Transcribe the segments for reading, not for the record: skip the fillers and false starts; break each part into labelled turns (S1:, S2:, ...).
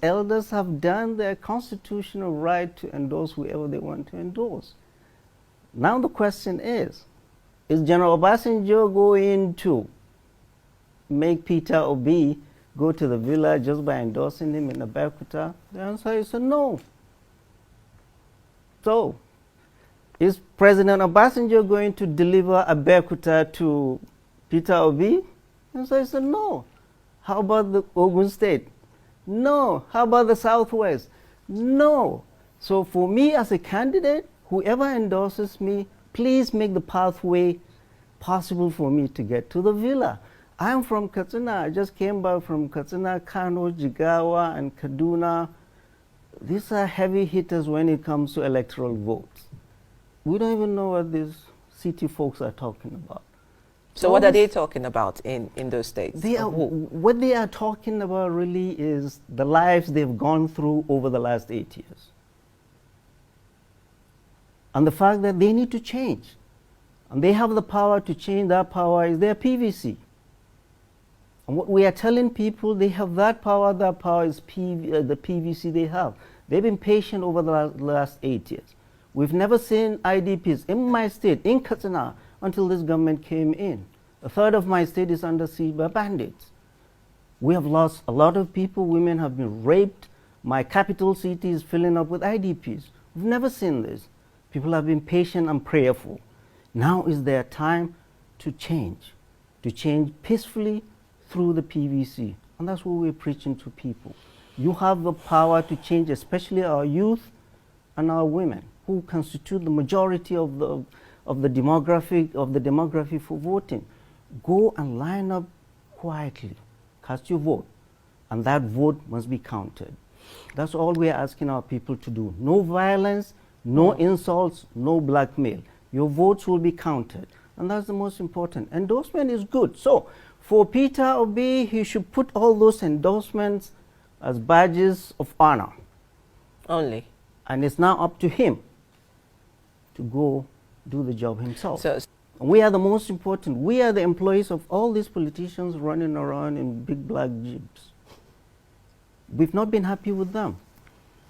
S1: elders have done their constitutional right to endorse whoever they want to endorse. Now the question is General Obasanjo going to make Peter Obi go to the villa just by endorsing him in Abeokuta? The answer is a no. So, is President Obasanjo going to deliver Abeokuta to Peter Obi? The answer is a no. How about the Ogun State? No. How about the Southwest? No. So for me as a candidate, whoever endorses me, please make the pathway possible for me to get to the villa. I'm from Katsina. I just came back from Katsina, Kano, Jigawa, and Kaduna. These are heavy hitters when it comes to electoral votes. We don't even know what these city folks are talking about.
S2: So what are they talking about in those states?
S1: What they are talking about really is the lives they've gone through over the last 8 years. And the fact that they need to change. And they have the power to change. That power is their PVC. And what we are telling people, they have that power is the PVC they have. They've been patient over the last 8 years. We've never seen IDPs in my state, in Katsina, until this government came in. A third of my state is under siege by bandits. We have lost a lot of people. Women have been raped. My capital city is filling up with IDPs. We've never seen this. People have been patient and prayerful. Now is their time to change peacefully through the PVC. And that's what we're preaching to people. You have the power to change, especially our youth and our women, who constitute the majority of the demography for voting. Go and line up quietly, cast your vote, and that vote must be counted. That's all we are asking our people to do. No violence, no insults, no blackmail. Your votes will be counted, and that's the most important. Endorsement is good. So for Peter Obi, he should put all those endorsements as badges of honor.
S2: Only.
S1: And it's now up to him to go do the job himself.
S2: So
S1: we are the most important. We are the employees of all these politicians running around in big black jeeps. We've not been happy with them.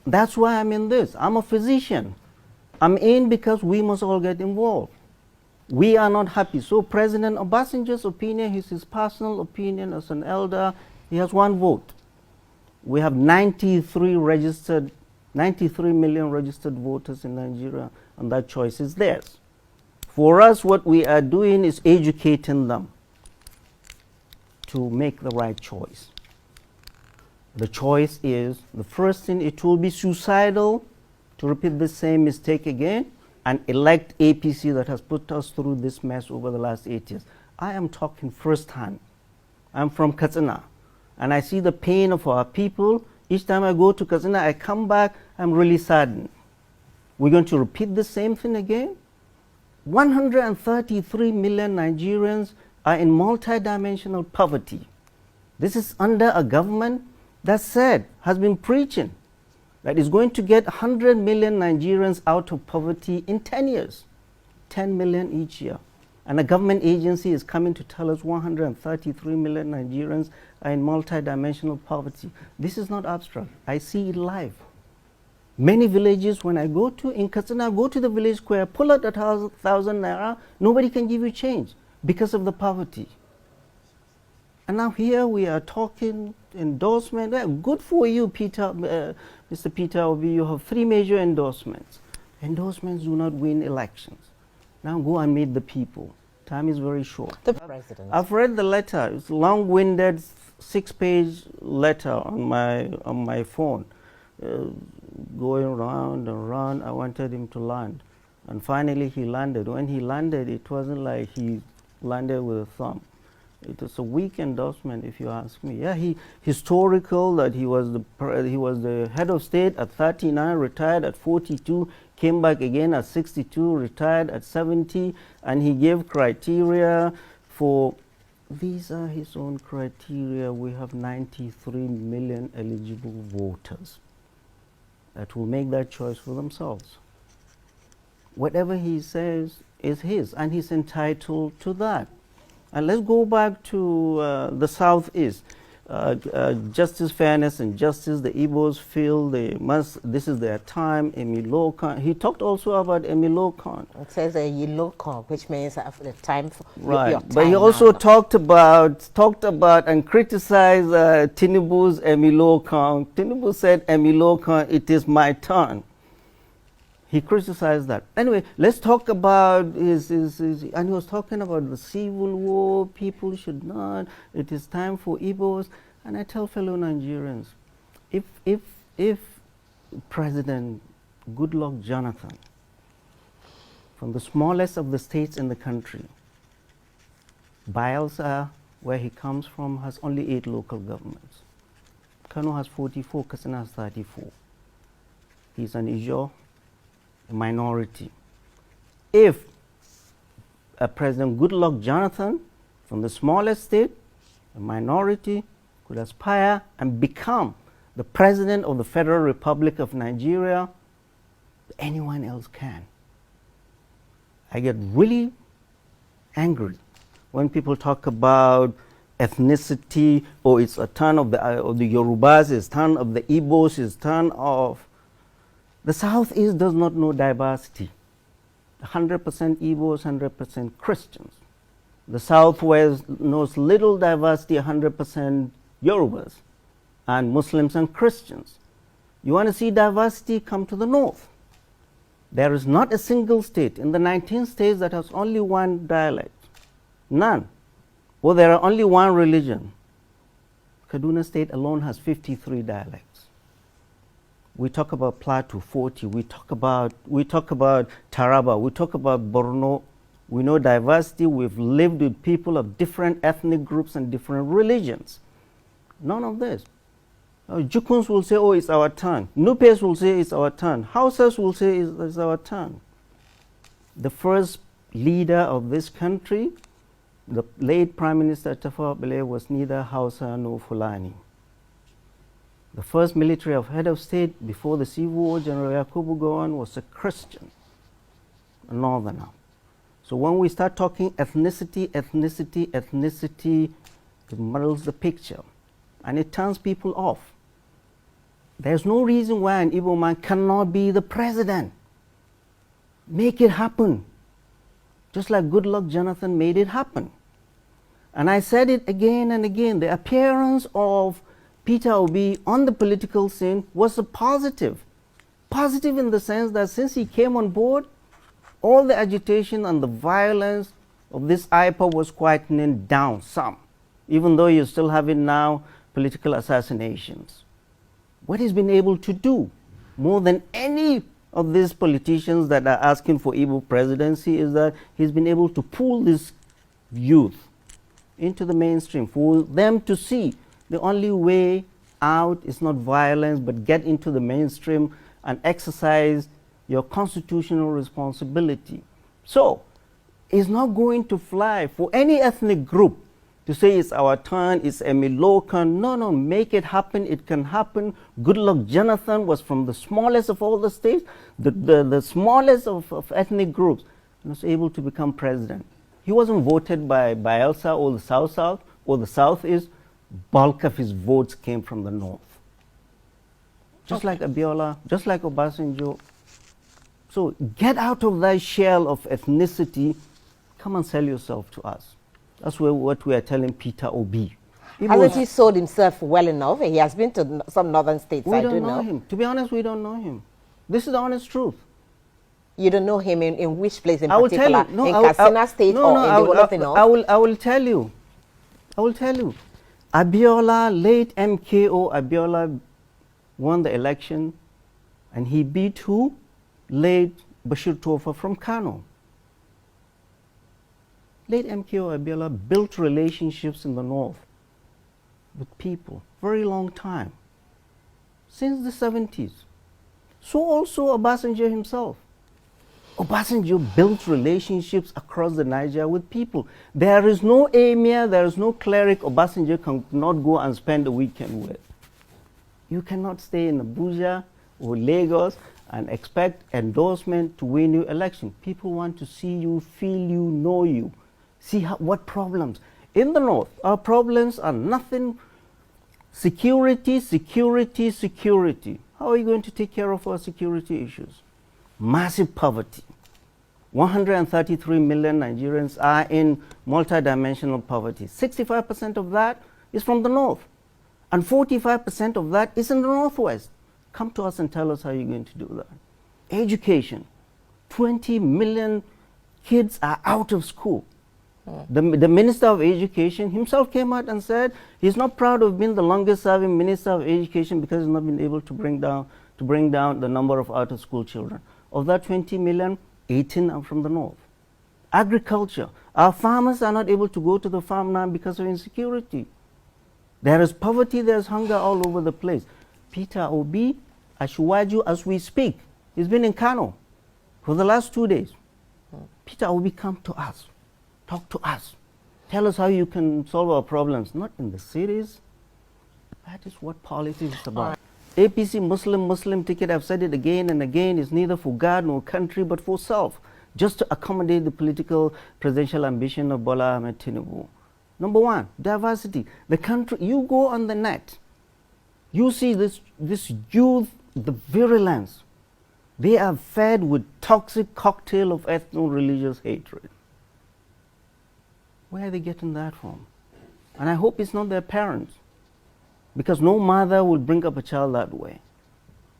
S1: That's why I'm in this. I'm a physician. I'm in because we must all get involved. We are not happy. So President Obasanjo's opinion is his personal opinion as an elder. He has one vote. We have 93 million registered voters in Nigeria, and that choice is theirs. For us, what we are doing is educating them to make the right choice. The choice is, the first thing, it will be suicidal to repeat the same mistake again and elect APC that has put us through this mess over the last 8 years. I am talking firsthand. I'm from Katsina, and I see the pain of our people. Each time I go to Katsina, I come back, I'm really saddened. We're going to repeat the same thing again? 133 million Nigerians are in multidimensional poverty. This is under a government that has been preaching that is going to get 100 million Nigerians out of poverty in 10 years, 10 million each year. And a government agency is coming to tell us 133 million Nigerians are in multidimensional poverty. This is not abstract. I see it live. Many villages, when I go to, in Katsina, go to the village square, pull out 1,000 naira, nobody can give you change because of the poverty. And now here we are talking endorsement. Good for you, Mr. Peter Obi. You have 3 major endorsements. Endorsements do not win elections. Now go and meet the people. Time is very short.
S2: The president.
S1: I've read the letter. It's a long-winded 6-page letter on my phone. Going round and round, I wanted him to land. And finally he landed. When he landed, it wasn't like he landed with a thumb. It was a weak endorsement, if you ask me. Yeah, historical that he was the head of state at 39, retired at 42, came back again at 62, retired at 70, and he gave criteria for, these are his own criteria. We have 93 million eligible voters that will make that choice for themselves. Whatever he says is his, and he's entitled to that. And let's go back to the Southeast. justice, fairness, and justice. The Igbos feel they must. This is their time. Emilio Khan. He talked also about Emilio Khan.
S3: It says a yellow call, which means after the time for
S1: Right,
S3: your
S1: but he
S3: time
S1: also
S3: now.
S1: talked about and criticized Tinubu's Emilio Khan. Tinubu said, Emilio Khan, it is my turn. He criticized that. Anyway, let's talk about his, and he was talking about the civil war. People should not. It is time for Igbos. And I tell fellow Nigerians, if President Goodluck Jonathan, from the smallest of the states in the country, Bielsa, where he comes from, has only 8 local governments. Kano has 44, Katsina has 34. He's an Ijaw, a minority. If President Goodluck Jonathan, from the smallest state, a minority, could aspire and become the President of the Federal Republic of Nigeria, anyone else can. I get really angry when people talk about ethnicity, or it's a turn of the Yorubas, it's turn of the Igbos, it's turn of... The Southeast does not know diversity. 100% Igbos, 100% Christians. The Southwest knows little diversity, 100% Yorubas, and Muslims and Christians. You want to see diversity, come to the North. There is not a single state in the 19 states that has only one dialect. None. Or there are only one religion. Kaduna State alone has 53 dialects. We talk about Plateau, 40. We talk about Taraba. We talk about Borno. We know diversity. We've lived with people of different ethnic groups and different religions. None of this. Jukuns will say, oh, it's our turn. Nupes will say it's our turn. Hausas will say it's our turn. The first leader of this country, the late Prime Minister Tafawa Balewa, was neither Hausa nor Fulani. The first military head of state before the Civil War, General Yakubu Gowon, was a Christian, a northerner. So when we start talking ethnicity, it muddles the picture and it turns people off. There's no reason why an Igbo man cannot be the president. Make it happen. Just like Goodluck Jonathan made it happen. And I said it again and again, the appearance of Peter Obi on the political scene was a positive. Positive in the sense that since he came on board, all the agitation and the violence of this IPOB was quietening down some, even though you're still having now political assassinations. What he's been able to do, more than any of these politicians that are asking for Igbo presidency, is that he's been able to pull this youth into the mainstream, for them to see the only way out is not violence, but get into the mainstream and exercise your constitutional responsibility. So, it's not going to fly for any ethnic group to say it's our turn, it's Emilio Khan. No, make it happen, it can happen. Goodluck Jonathan was from the smallest of all the states, the smallest of ethnic groups, and was able to become president. He wasn't voted by Bielsa or the South or the Southeast. Bulk of his votes came from the North. Just like Abiola, just like Obasanjo. So get out of that shell of ethnicity. Come and sell yourself to us. That's what we are telling Peter Obi.
S3: Hasn't he sold himself well enough? He has been to some northern states,
S1: We
S3: I
S1: don't
S3: do
S1: know him. To be honest, we don't know him. This is the honest truth.
S3: You don't know him in which place in
S1: I will
S3: particular?
S1: tell you. No,
S3: in Katsina State or in the whole of the North?
S1: I will tell you. I will tell you. Abiola, late MKO Abiola, won the election, and he beat who? Late Bashir Tofa from Kano. Late MKO Abiola built relationships in the North with people, very long time, since the 70s. So also Obasanjo himself. Obasanjo built relationships across the Niger with people. There is no emir, there is no cleric Obasanjo cannot go and spend a weekend with. You cannot stay in Abuja or Lagos and expect endorsement to win your election. People want to see you, feel you, know you, see what problems. In the North, our problems are nothing Security, security, security. How are you going to take care of our security issues? Massive poverty. 133 million Nigerians are in multidimensional poverty. 65% of that is from the north, and 45% of that is in the northwest. Come to us and tell us how you're going to do that. Education. 20 million kids are out of school. The Minister of Education himself came out and said he's not proud of being the longest serving Minister of Education because he's not been able to bring down the number of out of school children. Of that 20 million, 18 are from the north. Agriculture. Our farmers are not able to go to the farm now because of insecurity. There is poverty, there is hunger all over the place. Peter Obi, Ashwaju, as we speak, he's been in Kano for the last 2 days. Peter Obi, come to us. Talk to us. Tell us how you can solve our problems. Not in the cities. That is what politics is about. APC Muslim ticket, I've said it again and again, is neither for God nor country but for self, just to accommodate the political presidential ambition of Bola Ahmed Tinubu. Number one, diversity. The country, you go on the net, you see this youth, the virulence. They are fed with toxic cocktail of ethno-religious hatred. Where are they getting that from? And I hope it's not their parents, because no mother will bring up a child that way.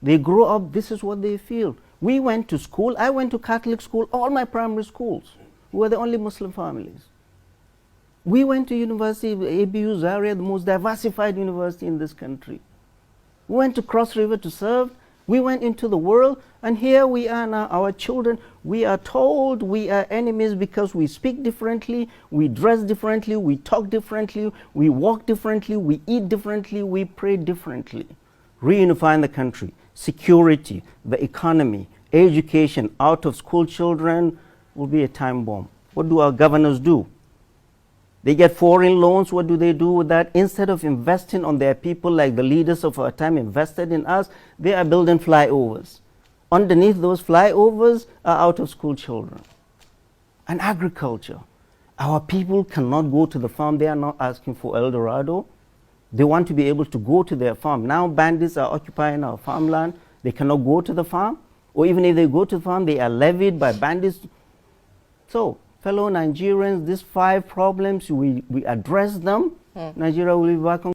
S1: They grow up, this is what they feel. We went to school, I went to Catholic school, all my primary schools. We were the only Muslim families. We went to university, ABU Zaria, the most diversified university in this country. We went to Cross River to serve. We went into the world, and here we are now, our children, we are told we are enemies because we speak differently, we dress differently, we talk differently, we walk differently, we eat differently, we pray differently. Reunifying the country, security, the economy, education, out of school children will be a time bomb. What do our governors do? They get foreign loans. What do they do with that? Instead of investing on their people like the leaders of our time invested in us, they are building flyovers. Underneath those flyovers are out of school children. And agriculture. Our people cannot go to the farm. They are not asking for El Dorado. They want to be able to go to their farm. Now bandits are occupying our farmland. They cannot go to the farm. Or even if they go to the farm, they are levied by bandits. So, fellow Nigerians, these 5 problems, we address them, Nigeria will be back on